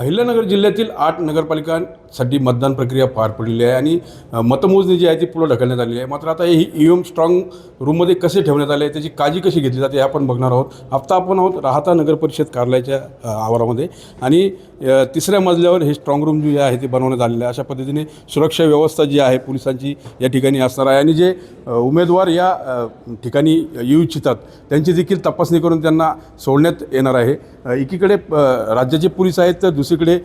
अहिल्यानगर जिल्ह्यातील 8 नगरपालिकांसाठी मतदान प्रक्रिया पार पडलेली आहे आणि मतमोजणी जी आहे ती पुढे ढकलण्यात आलेली आहे. मात्र आता ही EVM स्ट्रॉंग रूममध्ये कसे ठेवण्यात आले, त्याची काळजी कशी घेतली जाते हे आपण बघणार आहोत. आता आपण आहोत राहाता नगरपरिषद कार्यालयाच्या आवारामध्ये आणि तिसऱ्या मजल्यावर हे स्ट्रॉंग रूम जी आहे ती बनवण्यात आलेली आहे. अशा पद्धतीने सुरक्षा व्यवस्था जी आहे पोलिसांची या ठिकाणी असणार आहे आणि जे उमेदवार या ठिकाणी येऊ इच्छितात त्यांची देखील तपासणी करून त्यांना सोडण्यात येणार आहे. एकीकडे राज्याचे पोलीस आहेत तर दुसरीकडे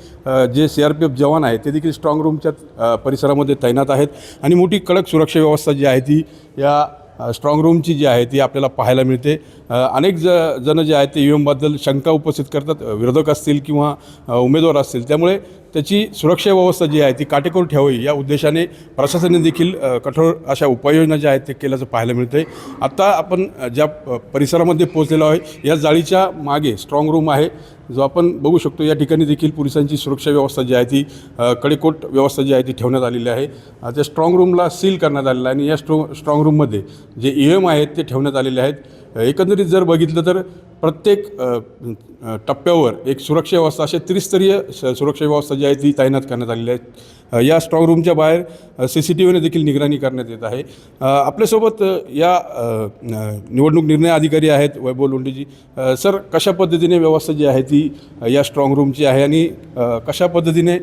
जे CRPF जवान आहेत ते देखील स्ट्रॉंग रूमच्या परिसरामध्ये तैनात आहेत आणि मोठी कडक सुरक्षा व्यवस्था जी आहे ती या स्ट्रॉंग रूमची जी आहे ती आपल्याला पाहायला मिळते. अनेक जण जे आहेत ते EVMबद्दल शंका उपस्थित करतात, विरोधक असतील किंवा उमेदवार असतील. त्यामुळे त्याची सुरक्षा व्यवस्था जी आहे ती काटेकोर ठेवावी या उद्देशाने प्रशासनाने देखील कठोर अशा उपाययोजना ज्या आहेत ते केल्याचं पाहायला मिळतं आहे. आत्ता आपण ज्या परिसरामध्ये पोहोचलेलो आहे या जाळीच्या मागे स्ट्रॉंग रूम आहे जो आपण बघू शकतो. या ठिकाणी देखील पोलिसांची सुरक्षा व्यवस्था जी आहे ती कडेकोट व्यवस्था जी आहे ती ठेवण्यात आलेली आहे. त्या स्ट्रॉंग रूमला सील करण्यात आलेलं आहे आणि या स्ट्रॉंग रूममध्ये जे EVM आहेत ते ठेवण्यात आलेले आहेत. एकंदरीत जर बघितलं तर प्रत्येक टप्प्यावर एक सुरक्षा व्यवस्था अशा त्रिस्तरीय सुरक्षा व्यवस्था जी आहे ती तैनात करण्यात आलेली आहे. या स्ट्रॉंग रूमच्या बाहेर CCTVने देखील निगराणी करण्यात येत आहे. आपल्यासोबत या निवडणूक निर्णय अधिकारी आहेत वैभव लोंढेजी. सर, कशा पद्धतीने व्यवस्था जी आहे ती या स्ट्रॉंग रूमची आहे आणि कशा पद्धतीने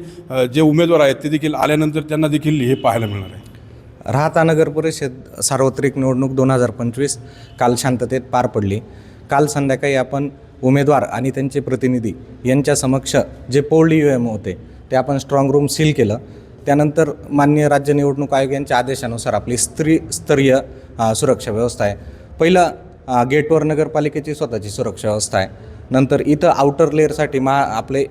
जे उमेदवार आहेत ते देखील आल्यानंतर त्यांना देखील हे पाहायला मिळणार आहे? राहाता नगर परिषद सार्वत्रिक निवडणूक 2025 काल शांततेत पार पडली. काल संध्याकाळी आपण उमेदवार आणि त्यांचे प्रतिनिधी यांच्या समक्ष जे पोल्ड EVM होते ते आपण स्ट्रॉंग रूम सील केलं. त्यानंतर माननीय राज्य निवडणूक आयोग यांच्या आदेशानुसार आपली स्तरीय सुरक्षा व्यवस्था आहे. पहिलं गेटवर नगरपालिकेची स्वतःची सुरक्षा व्यवस्था आहे. नंतर इथं आउटर लेअरसाठी आपले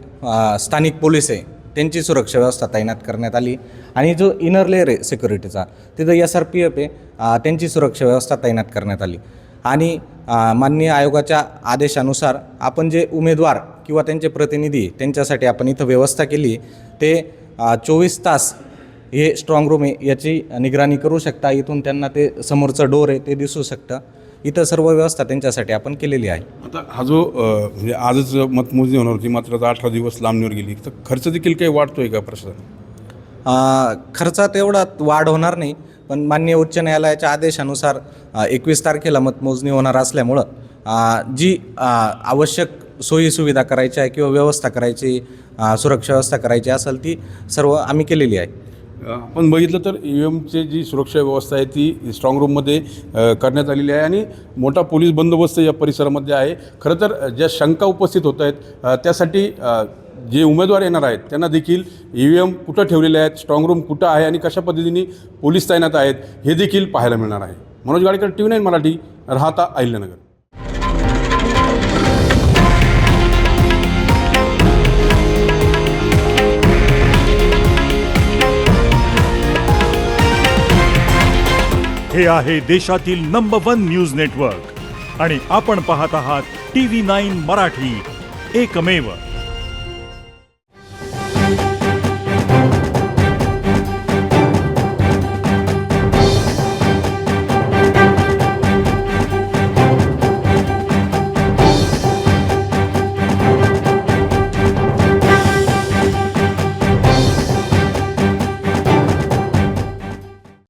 स्थानिक पोलीस आहे त्यांची सुरक्षा व्यवस्था तैनात करण्यात आली आणि जो इनर लेअर आहे सिक्युरिटीचा तिथं SRPF आहे त्यांची सुरक्षा व्यवस्था तैनात करण्यात आली. आणि माननीय आयोगाच्या आदेशानुसार आपण जे उमेदवार किंवा त्यांचे प्रतिनिधी त्यांच्यासाठी आपण इथं व्यवस्था केली ते 24 तास हे स्ट्रॉंग रूम आहे याची निगराणी करू शकता. इथून त्यांना ते समोरचं डोर आहे ते दिसू शकतं. इथं सर्व व्यवस्था त्यांच्यासाठी आपण केलेली आहे. आता हा जो म्हणजे आजच मतमोजणी होणार होती मात्र 18 दिवस लांबणीवर गेली तर खर्च देखील काही वाढतो आहे का प्रशासन? खर्चात एवढा वाढ होणार नाही, पण माननीय उच्च न्यायालयाच्या आदेशानुसार 21 तारखेला मतमोजणी होणार असल्यामुळं जी आवश्यक सोयीसुविधा करायची आहे किंवा व्यवस्था करायची सुरक्षा व्यवस्था करायची असेल ती सर्व आम्ही केलेली आहे. आपण बघितलं तर EVMची जी सुरक्षा व्यवस्था आहे ती स्ट्रॉंग रूममध्ये करण्यात आलेली आहे आणि मोठा पोलीस बंदोबस्त या परिसरामध्ये आहे. खरं तर ज्या शंका उपस्थित होत आहेत त्यासाठी जे उमेदवार येणार आहेत त्यांना देखील EVM कुठं ठेवलेले आहेत, स्ट्रॉंग रूम कुठं आहे आणि कशा पद्धतीने पोलीस तैनात आहेत हे देखील पाहायला मिळणार आहे. मनोज गाडेकर, TV9 मराठी, राहाता, अहिल्यानगर. हे आहे देशातील नंबर 1 न्यूज नेटवर्क आणि आपण पाहत आहात TV9 मराठी, एकमेव.